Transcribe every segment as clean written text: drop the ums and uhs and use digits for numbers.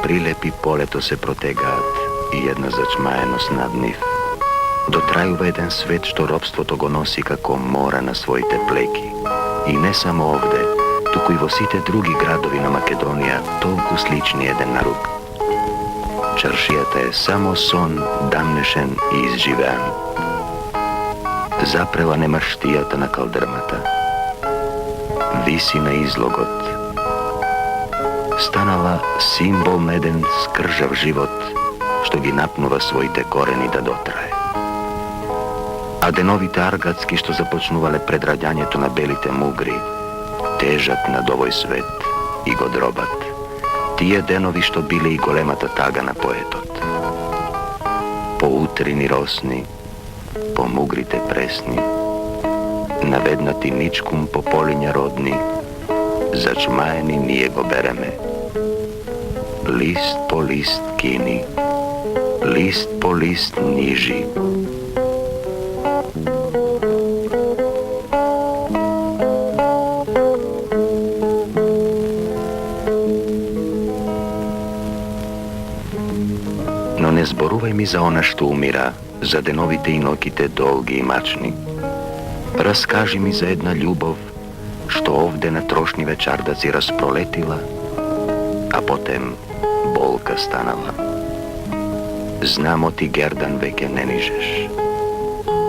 Прилепи полето се протегаат и една зачмаеност над нив. Дотрајува еден свет што робството го носи како мора на своите плеки. И не само овде, туку и во сите други градови на Македонија толку слични еден на друг. Чаршијата е само сон, дамнешен и изживеан. Запрела немаштијата на калдрмата. Виси на излогот. Станала символ на еден скржав живот, што ги напнува своите корени да дотрае. А деновите аргатски што започнувале пред раѓањето на белите мугри, тежат над овој свет и го дробат. Тие денови што биле и големата тага на поетот. По утрини росни, по мугрите пресни, наведнати ничкум по полиња родни, зачмаени ние го береме. Лист по лист кини, лист по лист нижи. Но не зборувај ми за она што умира, за деновите и ноќите долги и мачни. Раскажи ми за една љубов, што овде на трошни вечардаци распролетила, а потем болка станала. Знамо ти гердан веќе не нижеш.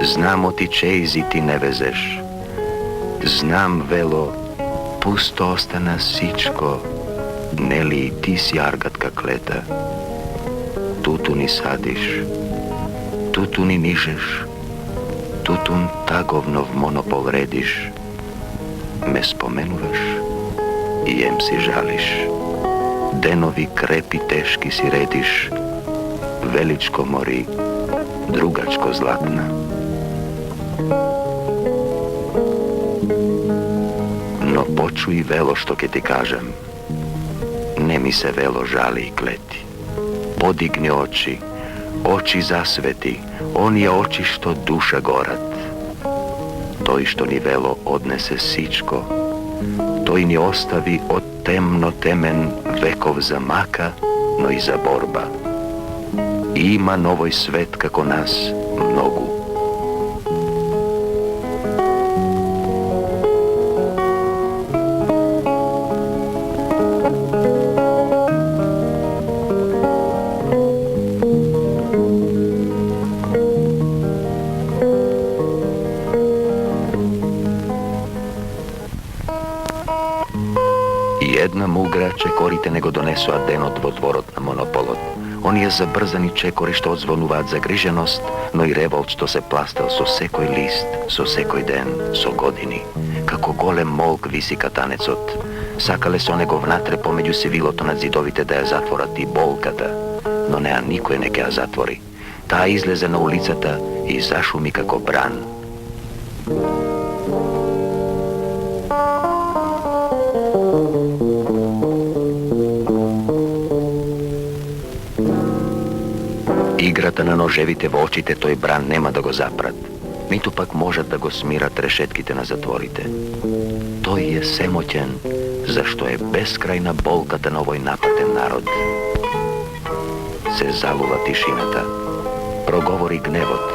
Знамо ти чейзи ти не везеш. Знам, вело, пусто остана сичко, нели и ти си аргатка клета. Туту ни садиш, туту ни нижеш, тутун таговнов монопол редиш. Ме споменуваш и ем си жалиш. Денови крепи тешки си редиш, величко мори, другачко златна. Но почуј, вело, што ке ти кажем. Не ми се, вело, жали и клети. Подигни очи, очи засвети, оние очи што душа горат. Тој што ни, вело, однесе сичко, тој ни остави од темно темен веков за мака, но и за борба. Има новој свет како нас многу. Една мугра чекорите не го донесоа денот во дворот на монополот. Оние забрзани чекори што одзвонуваат загриженост, но и револт што се пластел со секој лист, со секој ден, со години. Како голем молк виси катанецот. Сакале со него внатре помеѓу сивилото над зидовите да ја затворат и болката, но неа никој не ќе ја затвори. Таа излезе на улицата и зашуми како бран. Играта на ножевите во очите тој бран нема да го запрат, ниту пак можат да го смират решетките на затворите. Тој е семоќен, зашто е бескрајна болката на овој напатен народ. Се залува тишината, проговори гневот,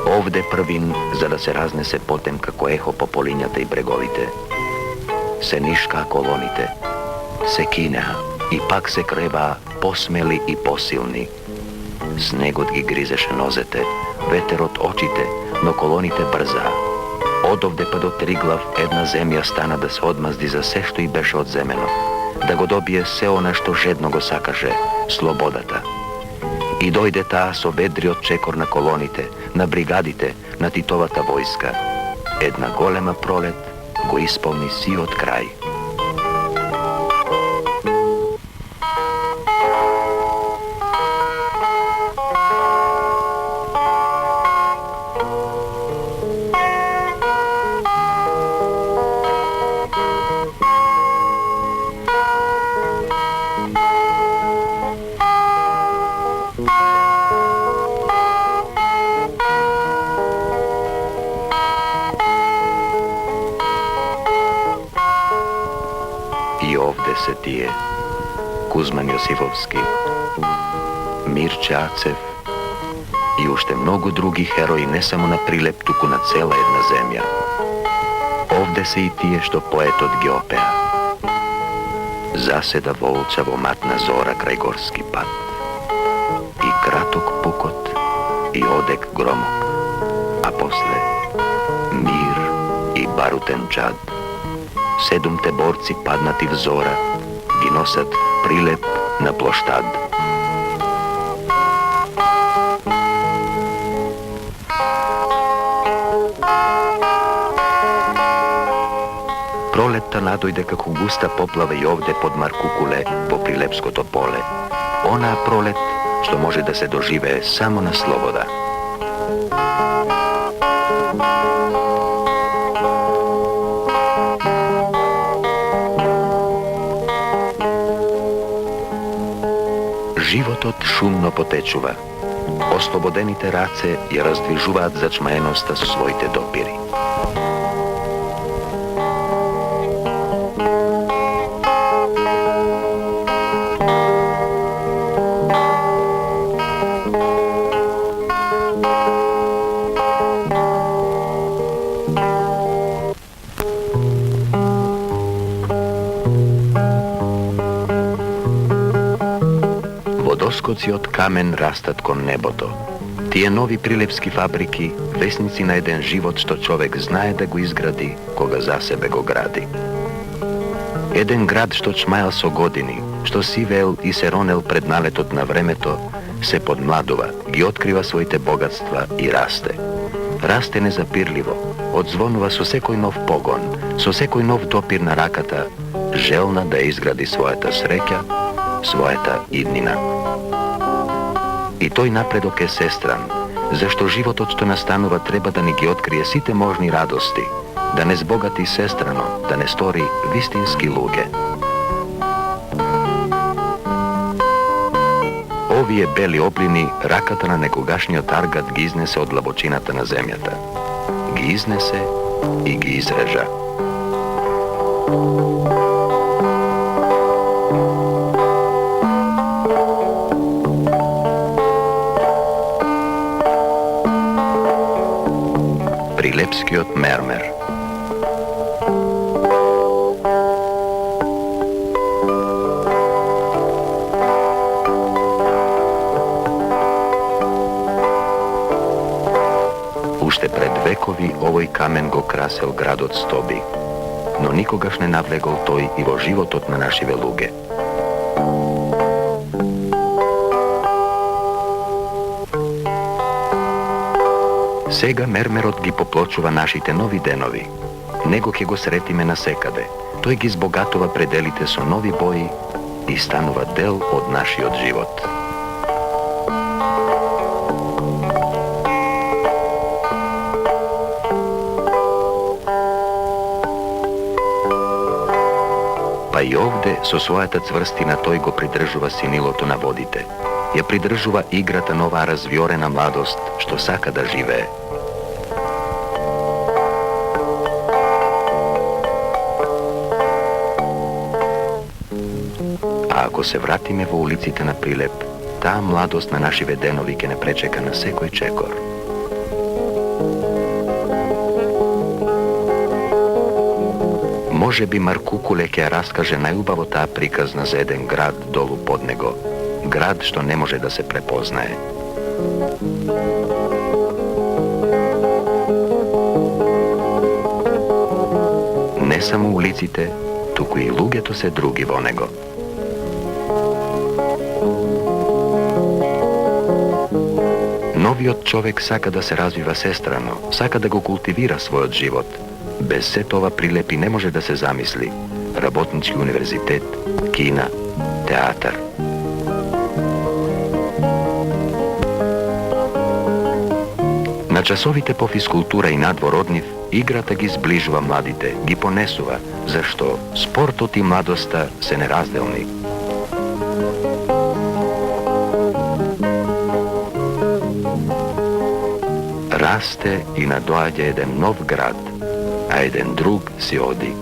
овде првин, за да се разнесе потем како ехо по полињата и бреговите. Се нишкаа колоните, се кинеа и пак се креваа посмели и посилни. Снегот ги гризеше нозете, ветерот очите, но колоните брзаа. Одовде па до Триглав една земја стана да се одмазди за се што и беше одземено, да го добие се она што жедно го сакаше, слободата. И дојде таа со ведриот чекор на колоните, на бригадите, на Титовата војска. Една голема пролет го исполни сиот крај. И овде се тие, Kuzman Josifovski, Mirče Acev i ušte mnogo drugih heroji ne samo na Prilep, tuku na cela jedna zemlja. Ovde se i tije što poet od Geopea. Zaseda volčavo matna zora kraj gorski pat. I kratok pukot i odek gromok, a posle mir i baruten čad. Sedumte borci padnati vzora, ginosat Prilep na ploštad. Proleta nadojde kako gusta poplava i ovde pod Markukule po Prilepsko Topole. Ona prolet što može da se dožive samo na sloboda. Životot šumno potečuva. Oslobodeните раце ја раздвижуваат зачмаеноста со своите допири. Водоскоци од камен растат кон небото. Тие нови прилепски фабрики, весници на еден живот што човек знае да го изгради, кога за себе го гради. Еден град што чмаел со години, што сивеел и се ронел пред налетот на времето, се подмладува, ги открива своите богатства и расте. Расте незапирливо, одзвонува со секој нов погон, со секој нов допир на раката, желна да изгради својата среќа, својата иднина. И тој напредок е сестран, зашто животот што настанува треба да ни ги открие сите можни радости, да не збогати сестрано, да не стори вистински луѓе. Овие бели облини раката на некогашниот аргат ги изнесе од длабочината на земјата. Ги изнесе и ги изрежа. Прилепскиот мермер. Уште пред векови овој камен го красел градот Стоби, но никогаш не навлегол тој и во животот на нашиве луѓе. Сега мермерот ги поплочува нашите нови денови. Него ќе го сретиме насекаде. Тој ги збогатува пределите со нови бои и станува дел од нашиот живот. Па и овде со својата цврстина тој го придржува синилото на водите. Ја придржува играта на оваа развиорена младост што сака да живее. А ако се вратиме во улиците на Прилеп, таа младост на нашиве денови ќе не пречека на секој чекор. Може би Маркукуле ќе ја раскаже најубаво таа приказна за еден град долу под него, град што не може да се препознае. Не само улиците, туку и луѓето се други во него. Новиот човек сака да се развива сестрано, сака да го култивира својот живот. Без се това Прилепи не може да се замисли. Работнички универзитет, кина, театар. На часовите по физкултура и надвор од нив, играта ги зближува младите, ги понесува, зашто спортот и младоста се неразделни. Расте и надоаѓа еден нов град, а еден друг си оди.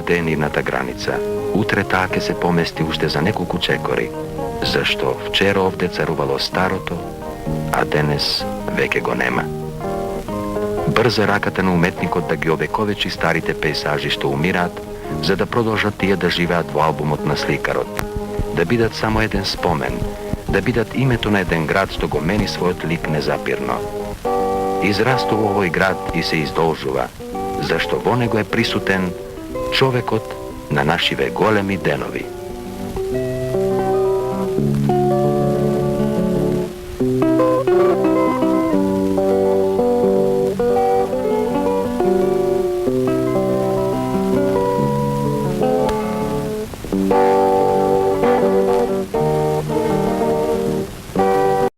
овде е нивната граница. Утре таа ќе се помести уште за неколку чекори, зашто вчера овде царувало старото, а денес веќе го нема. Брза раката на уметникот да ги овековечи старите пейзажи што умираат, за да продолжат тие да живеат во албумот на сликарот, да бидат само еден спомен, да бидат името на еден град што го мени својот лик незапирно. Израстува овој град и се издолжува, зашто во него е присутен човекот на нашиве големи денови.